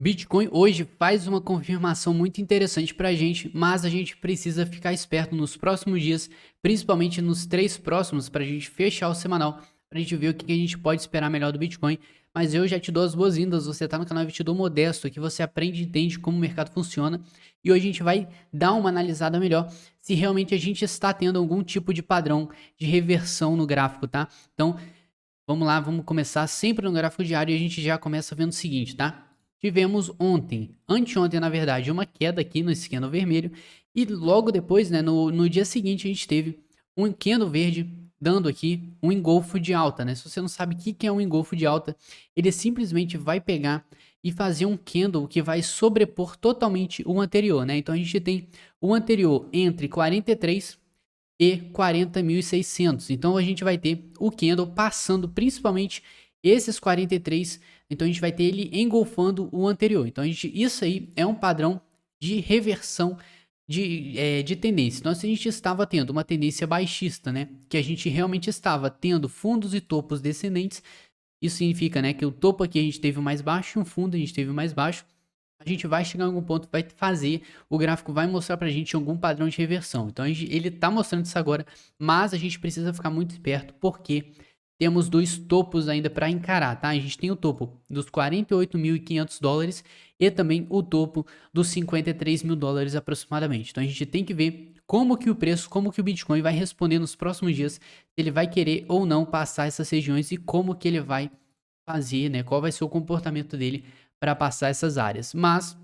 Bitcoin hoje faz uma confirmação muito interessante para a gente, mas a gente precisa ficar esperto nos próximos dias, principalmente nos 3 próximos, para a gente fechar o semanal, para a gente ver o que a gente pode esperar melhor do Bitcoin. Mas eu já te dou as boas-vindas, você está no canal Investidor Modesto, aqui você aprende e entende como o mercado funciona. E hoje a gente vai dar uma analisada melhor se realmente a gente está tendo algum tipo de padrão de reversão no gráfico, tá? Então, vamos lá, vamos começar sempre no gráfico diário e a gente já começa vendo o seguinte, tá? Tivemos ontem, anteontem na verdade, uma queda aqui no candle vermelho e logo depois, né, no dia seguinte a gente teve um candle verde dando aqui um engolfo de alta, né? Se você não sabe o que é um engolfo de alta, ele simplesmente vai pegar e fazer um candle que vai sobrepor totalmente o anterior, né? Então a gente tem o anterior entre 43 e 40.600. Então a gente vai ter o candle passando principalmente esses 43. Então a gente vai ter ele engolfando o anterior. Então isso aí é um padrão de reversão de tendência. Então se a gente estava tendo uma tendência baixista, né, que a gente realmente estava tendo fundos e topos descendentes, isso significa, né, que o topo aqui a gente teve o mais baixo e o fundo a gente teve o mais baixo. A gente vai chegar em algum ponto, vai fazer, o gráfico vai mostrar pra gente algum padrão de reversão. Então ele tá mostrando isso agora, mas a gente precisa ficar muito esperto porque temos dois topos ainda para encarar, tá? A gente tem o topo dos 48.500 dólares e também o topo dos 53 mil dólares aproximadamente. Então a gente tem que ver como que o preço, como que o Bitcoin vai responder nos próximos dias, se ele vai querer ou não passar essas regiões e como que ele vai fazer, né? Qual vai ser o comportamento dele para passar essas áreas. Mas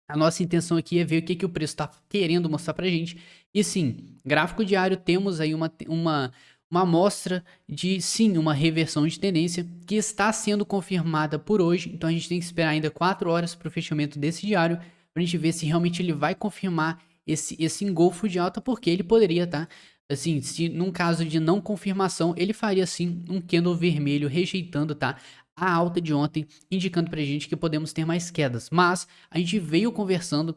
a nossa intenção aqui é ver o que o preço está querendo mostrar para a gente. E sim, gráfico diário, temos aí uma amostra de sim, uma reversão de tendência que está sendo confirmada por hoje. Então a gente tem que esperar ainda 4 horas para o fechamento desse diário para a gente ver se realmente ele vai confirmar esse engolfo de alta, porque ele poderia estar, assim, se num caso de não confirmação, ele faria sim um candle vermelho rejeitando, tá? A alta de ontem, indicando pra gente que podemos ter mais quedas. Mas a gente veio conversando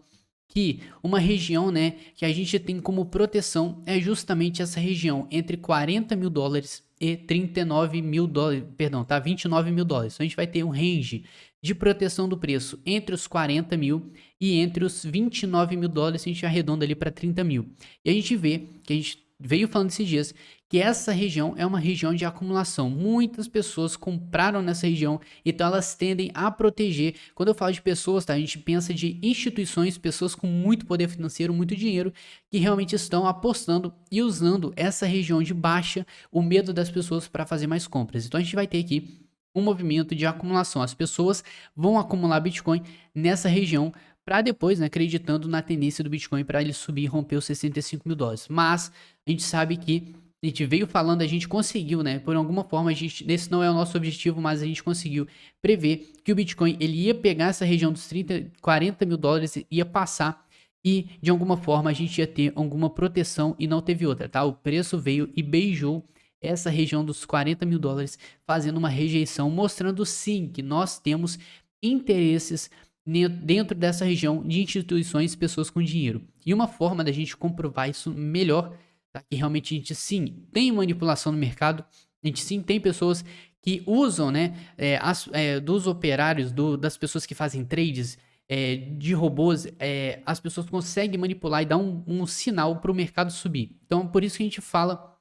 que uma região, né, que a gente tem como proteção é justamente essa região entre 40 mil dólares e 39 mil dólares, perdão, tá? 29 mil dólares. Então a gente vai ter um range de proteção do preço entre os 40 mil e entre os 29 mil dólares, a gente arredonda ali para 30 mil. E a gente vê que a gente veio falando esses dias que essa região é uma região de acumulação. Muitas pessoas compraram nessa região, então elas tendem a proteger. Quando eu falo de pessoas, tá? A gente pensa de instituições, pessoas com muito poder financeiro, muito dinheiro, que realmente estão apostando e usando essa região de baixa, o medo das pessoas para fazer mais compras. Então a gente vai ter aqui um movimento de acumulação. As pessoas vão acumular Bitcoin nessa região para depois, né, acreditando na tendência do Bitcoin para ele subir e romper os 65 mil dólares. Mas a gente sabe que a gente veio falando, a gente conseguiu, né? Por alguma forma, esse não é o nosso objetivo, mas a gente conseguiu prever que o Bitcoin ele ia pegar essa região dos 30, 40 mil dólares, ia passar e de alguma forma a gente ia ter alguma proteção e não teve outra, tá? O preço veio e beijou essa região dos 40 mil dólares, fazendo uma rejeição, mostrando sim que nós temos interesses dentro dessa região de instituições, pessoas com dinheiro. E uma forma da gente comprovar isso melhor, tá? Que realmente a gente sim tem manipulação no mercado, a gente sim tem pessoas que usam, né, dos operários, das pessoas que fazem trades, de robôs, as pessoas conseguem manipular e dar um sinal para o mercado subir. Então, por isso que a gente fala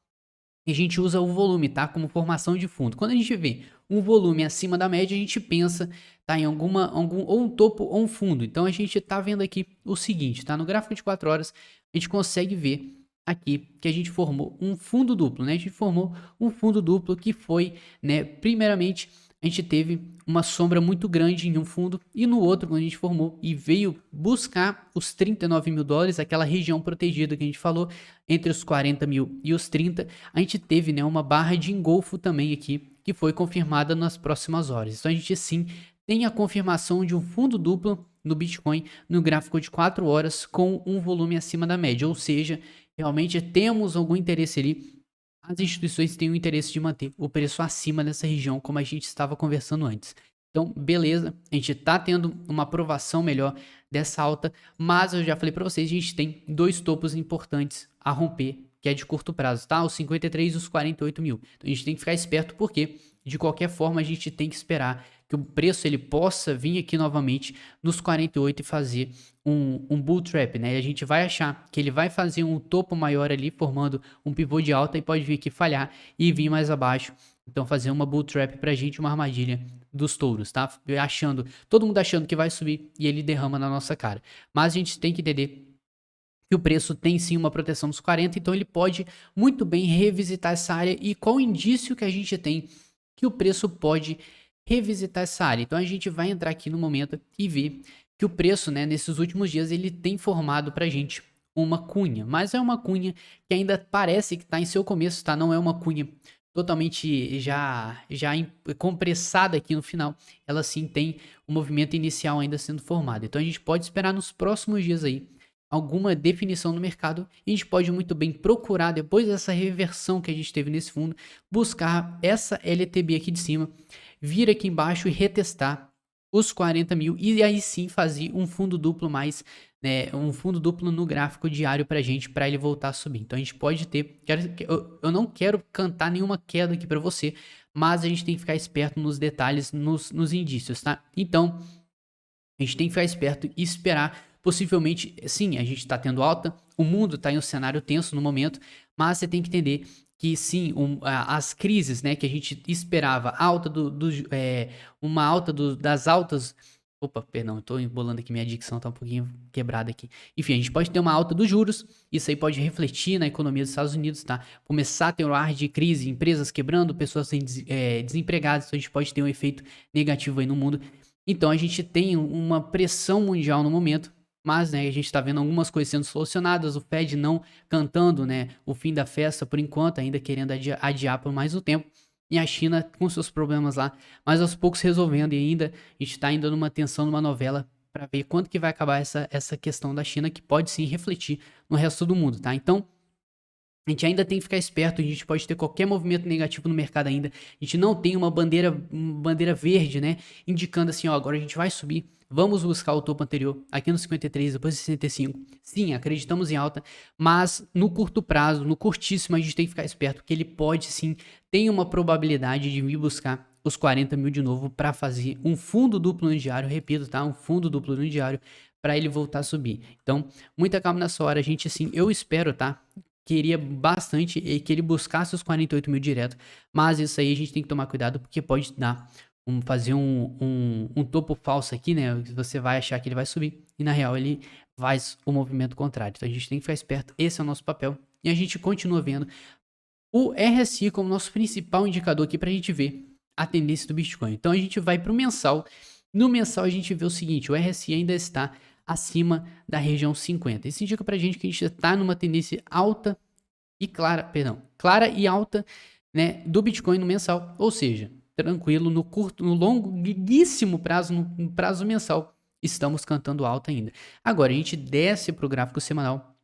e a gente usa o volume, tá? Como formação de fundo. Quando a gente vê um volume acima da média, a gente pensa, tá? Em ou um topo ou um fundo. Então a gente tá vendo aqui o seguinte, tá? No gráfico de 4 horas, a gente consegue ver aqui que a gente formou um fundo duplo, né? A gente formou um fundo duplo que foi, né? Primeiramente, a gente teve uma sombra muito grande em um fundo e no outro, quando a gente formou e veio buscar os 39 mil dólares, aquela região protegida que a gente falou, entre os 40 mil e os 30, a gente teve, né, uma barra de engolfo também aqui, que foi confirmada nas próximas horas. Então a gente sim tem a confirmação de um fundo duplo no Bitcoin no gráfico de 4 horas com um volume acima da média, ou seja, realmente temos algum interesse ali. As instituições têm o interesse de manter o preço acima dessa região, como a gente estava conversando antes. Então, beleza, a gente está tendo uma aprovação melhor dessa alta, mas eu já falei para vocês, a gente tem dois topos importantes a romper, que é de curto prazo, tá? Os 53 e os 48 mil. Então, a gente tem que ficar esperto porque, de qualquer forma, a gente tem que esperar que o preço ele possa vir aqui novamente nos 48 e fazer um bull trap, né? E a gente vai achar que ele vai fazer um topo maior ali, formando um pivô de alta e pode vir aqui falhar e vir mais abaixo. Então fazer uma bull trap pra gente, uma armadilha dos touros, tá? Todo mundo achando que vai subir e ele derrama na nossa cara. Mas a gente tem que entender que o preço tem sim uma proteção dos 40, então ele pode muito bem revisitar essa área. E qual o indício que a gente tem que o preço pode revisitar essa área? Então a gente vai entrar aqui no momento e ver que o preço, né, nesses últimos dias, ele tem formado pra gente uma cunha, mas é uma cunha que ainda parece que está em seu começo, tá? Não é uma cunha totalmente compressada aqui no final. Ela sim tem um movimento inicial ainda sendo formado. Então a gente pode esperar nos próximos dias aí alguma definição no mercado, e a gente pode muito bem procurar, depois dessa reversão que a gente teve nesse fundo, buscar essa LTB aqui de cima, vir aqui embaixo e retestar os 40 mil, e aí sim fazer um fundo duplo mais, né, um fundo duplo no gráfico diário pra gente, pra ele voltar a subir. Então a gente pode ter, eu não quero cantar nenhuma queda aqui pra você, mas a gente tem que ficar esperto nos detalhes, nos indícios, tá? Então, a gente tem que ficar esperto e esperar. Possivelmente, sim, a gente está tendo alta, o mundo está em um cenário tenso no momento, mas você tem que entender que sim, as crises, né, que a gente esperava, uma alta das altas. Opa, perdão, estou embolando aqui, minha dicção está um pouquinho quebrada aqui. Enfim, a gente pode ter uma alta dos juros, isso aí pode refletir na economia dos Estados Unidos, tá? Começar a ter um ar de crise, empresas quebrando, pessoas desempregadas, então a gente pode ter um efeito negativo aí no mundo. Então a gente tem uma pressão mundial no momento, mas né, a gente está vendo algumas coisas sendo solucionadas, o Fed não cantando, né, o fim da festa por enquanto, ainda querendo adiar por mais um tempo, e a China com seus problemas lá, mas aos poucos resolvendo, e ainda a gente está ainda numa tensão, numa novela, para ver quando que vai acabar essa questão da China, que pode sim refletir no resto do mundo, tá? Então, a gente ainda tem que ficar esperto, a gente pode ter qualquer movimento negativo no mercado ainda. A gente não tem uma bandeira verde, né? Indicando assim, ó, agora a gente vai subir. Vamos buscar o topo anterior, aqui no 53, depois 65. Sim, acreditamos em alta, mas no curto prazo, no curtíssimo, a gente tem que ficar esperto, porque ele pode sim, tem uma probabilidade de vir buscar os 40 mil de novo para fazer um fundo duplo no diário, repito, tá? Um fundo duplo no diário para ele voltar a subir. Então, muita calma nessa hora, a gente assim, eu espero, tá? Queria bastante que ele buscasse os 48 mil direto, mas isso aí a gente tem que tomar cuidado porque pode dar fazer um topo falso aqui, né? Você vai achar que ele vai subir e na real ele faz o movimento contrário. Então a gente tem que ficar esperto, esse é o nosso papel e a gente continua vendo o RSI como nosso principal indicador aqui para a gente ver a tendência do Bitcoin. Então a gente vai para o mensal. No mensal a gente vê o seguinte, o RSI ainda está acima da região 50. Isso indica pra gente que a gente está numa tendência alta e clara e alta, né, do Bitcoin no mensal, ou seja, tranquilo no curto, no longuíssimo prazo, no prazo mensal, estamos cantando alta ainda. Agora a gente desce pro gráfico semanal.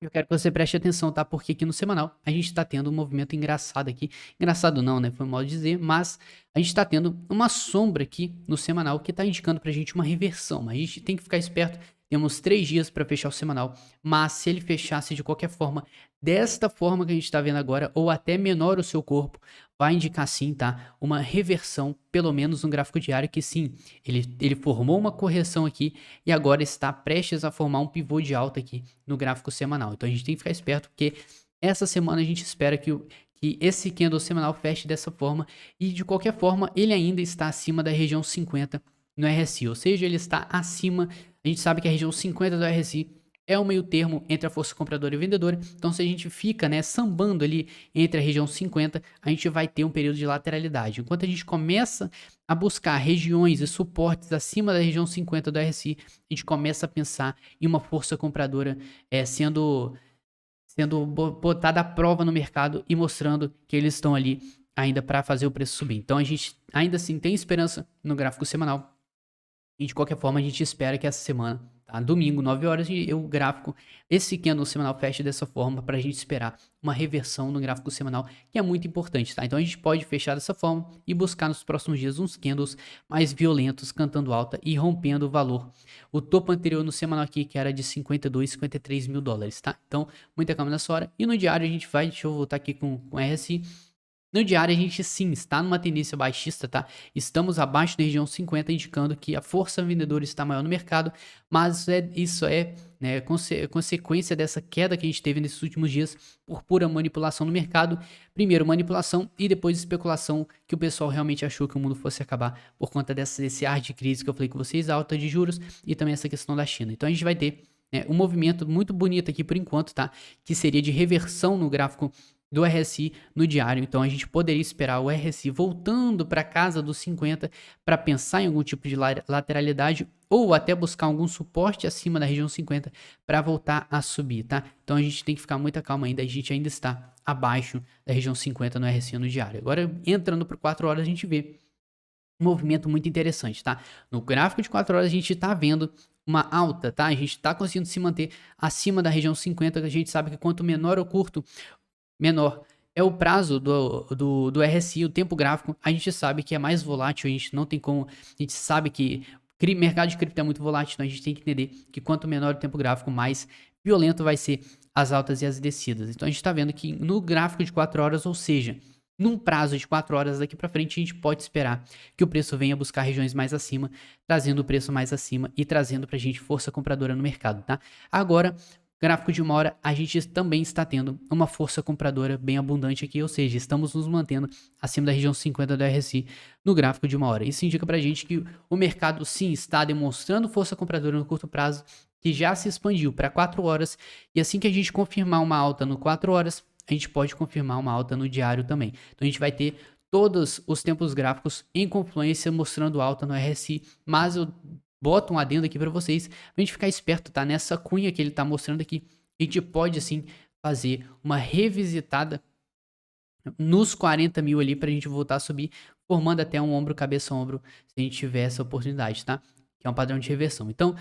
Eu quero que você preste atenção, tá? Porque aqui no semanal a gente tá tendo um movimento engraçado aqui. Engraçado não, né? Foi mal dizer, mas a gente tá tendo uma sombra aqui no semanal que tá indicando pra gente uma reversão. Mas a gente tem que ficar esperto. Temos 3 dias para fechar o semanal, mas se ele fechasse de qualquer forma, desta forma que a gente está vendo agora, ou até menor o seu corpo, vai indicar sim, tá? Uma reversão, pelo menos no gráfico diário, que sim, ele formou uma correção aqui e agora está prestes a formar um pivô de alta aqui no gráfico semanal. Então a gente tem que ficar esperto, porque essa semana a gente espera que esse candle semanal feche dessa forma e de qualquer forma ele ainda está acima da região 50 no RSI, ou seja, ele está acima. A gente sabe que a região 50 do RSI é o meio termo entre a força compradora e vendedora, então se a gente fica, né, sambando ali entre a região 50, a gente vai ter um período de lateralidade. Enquanto a gente começa a buscar regiões e suportes acima da região 50 do RSI, a gente começa a pensar em uma força compradora sendo botada à prova no mercado e mostrando que eles estão ali ainda para fazer o preço subir. Então a gente ainda assim tem esperança no gráfico semanal. E de qualquer forma, a gente espera que essa semana, tá? Domingo, 9 horas, o gráfico, esse candle semanal feche dessa forma para a gente esperar uma reversão no gráfico semanal, que é muito importante, tá? Então a gente pode fechar dessa forma e buscar nos próximos dias uns candles mais violentos, cantando alta e rompendo o valor. O topo anterior no semanal aqui, que era de 52, 53 mil dólares, tá? Então, muita calma nessa hora. E no diário a gente vai, deixa eu voltar aqui com RSI. No diário, a gente sim está numa tendência baixista, tá? Estamos abaixo da região 50, indicando que a força vendedora está maior no mercado, mas isso é né, consequência dessa queda que a gente teve nesses últimos dias por pura manipulação no mercado. Primeiro manipulação e depois especulação, que o pessoal realmente achou que o mundo fosse acabar por conta desse ar de crise que eu falei com vocês, alta de juros e também essa questão da China. Então a gente vai ter um movimento muito bonito aqui por enquanto, tá? Que seria de reversão no gráfico do RSI no diário. Então a gente poderia esperar o RSI voltando para casa dos 50 para pensar em algum tipo de lateralidade ou até buscar algum suporte acima da região 50 para voltar a subir, tá? Então a gente tem que ficar muita calma ainda, a gente ainda está abaixo da região 50 no RSI no diário. Agora entrando por 4 horas a gente vê um movimento muito interessante, tá? No gráfico de 4 horas a gente está vendo uma alta, tá? A gente está conseguindo se manter acima da região 50, que a gente sabe que quanto menor ou curto menor é o prazo do RSI, o tempo gráfico, a gente sabe que é mais volátil, a gente não tem como, a gente sabe que mercado de cripto é muito volátil, então a gente tem que entender que quanto menor o tempo gráfico, mais violento vai ser as altas e as descidas. Então a gente está vendo que no gráfico de 4 horas, ou seja, num prazo de 4 horas daqui para frente, a gente pode esperar que o preço venha buscar regiões mais acima, trazendo o preço mais acima e trazendo para a gente força compradora no mercado, tá? Agora, gráfico de 1 hora, a gente também está tendo uma força compradora bem abundante aqui, ou seja, estamos nos mantendo acima da região 50 do RSI no gráfico de 1 hora. Isso indica pra gente que o mercado sim está demonstrando força compradora no curto prazo, que já se expandiu para 4 horas, e assim que a gente confirmar uma alta no 4 horas, a gente pode confirmar uma alta no diário também. Então a gente vai ter todos os tempos gráficos em confluência mostrando alta no RSI, mas eu boto um adendo aqui para vocês, pra gente ficar esperto, tá? Nessa cunha que ele tá mostrando aqui, a gente pode, assim, fazer uma revisitada nos 40 mil ali pra gente voltar a subir, formando até um ombro, cabeça, ombro, se a gente tiver essa oportunidade, tá? Que é um padrão de reversão. Então,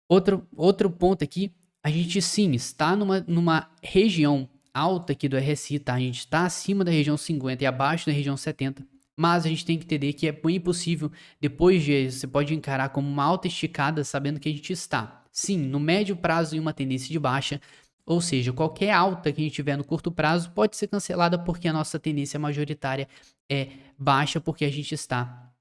outro ponto aqui, a gente sim está numa região alta aqui do RSI, tá? A gente está acima da região 50 e abaixo da região 70. Mas a gente tem que entender que é bem possível, depois de você pode encarar como uma alta esticada, sabendo que a gente está, sim, no médio prazo em uma tendência de baixa, ou seja, qualquer alta que a gente tiver no curto prazo pode ser cancelada porque a nossa tendência majoritária é baixa, porque a gente está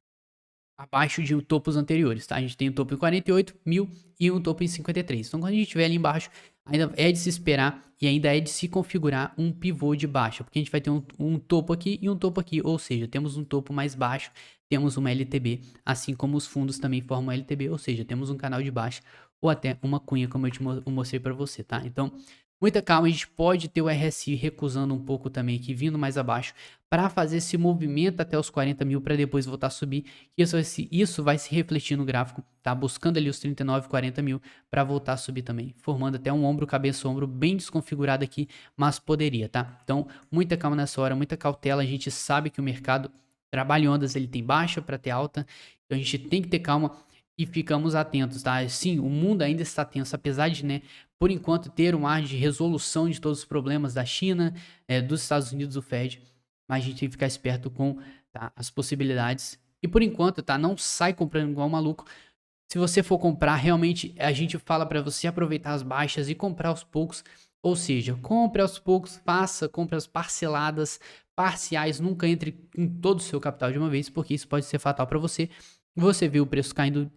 abaixo de topos anteriores, tá? A gente tem um topo em 48 mil e um topo em 53. Então, quando a gente estiver ali embaixo, ainda é de se esperar e ainda é de se configurar um pivô de baixa, porque a gente vai ter um topo aqui e um topo aqui, ou seja, temos um topo mais baixo, temos uma LTB, assim como os fundos também formam LTB, ou seja, temos um canal de baixa ou até uma cunha, como eu te mostrei para você, tá? Então, muita calma, a gente pode ter o RSI recusando um pouco também aqui, vindo mais abaixo, para fazer esse movimento até os 40 mil, para depois voltar a subir. Isso vai se refletir no gráfico, tá? Buscando ali os 39, 40 mil, para voltar a subir também, formando até um ombro, cabeça, ombro bem desconfigurado aqui, mas poderia, tá? Então, muita calma nessa hora, muita cautela, a gente sabe que o mercado trabalha em ondas, ele tem baixa para ter alta, então a gente tem que ter calma e ficamos atentos, tá? Sim, o mundo ainda está tenso, apesar de, né, por enquanto ter um ar de resolução de todos os problemas da China, dos Estados Unidos, do Fed, mas a gente tem que ficar esperto com, tá, as possibilidades. E por enquanto, tá, não sai comprando igual maluco. Se você for comprar, realmente a gente fala para você aproveitar as baixas e comprar aos poucos. Ou seja, compre aos poucos, faça compras parceladas, parciais, nunca entre em todo o seu capital de uma vez, porque isso pode ser fatal para você. Você vê o preço caindo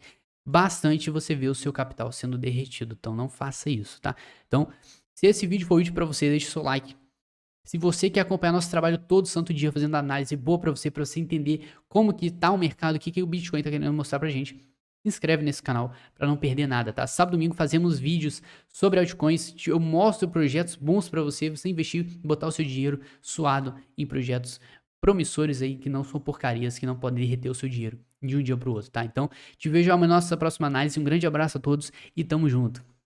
bastante, você vê o seu capital sendo derretido. Então não faça isso, tá? Então, se esse vídeo foi útil para você, deixe seu like. Se você quer acompanhar nosso trabalho todo santo dia fazendo análise boa para você entender como que tá o mercado, o que o Bitcoin tá querendo mostrar pra gente, se inscreve nesse canal para não perder nada, tá? Sábado e domingo fazemos vídeos sobre altcoins, eu mostro projetos bons para você investir e botar o seu dinheiro suado em projetos promissores aí, que não são porcarias, que não podem derreter o seu dinheiro de um dia para o outro, tá? Então, te vejo na nossa próxima análise, um grande abraço a todos e tamo junto.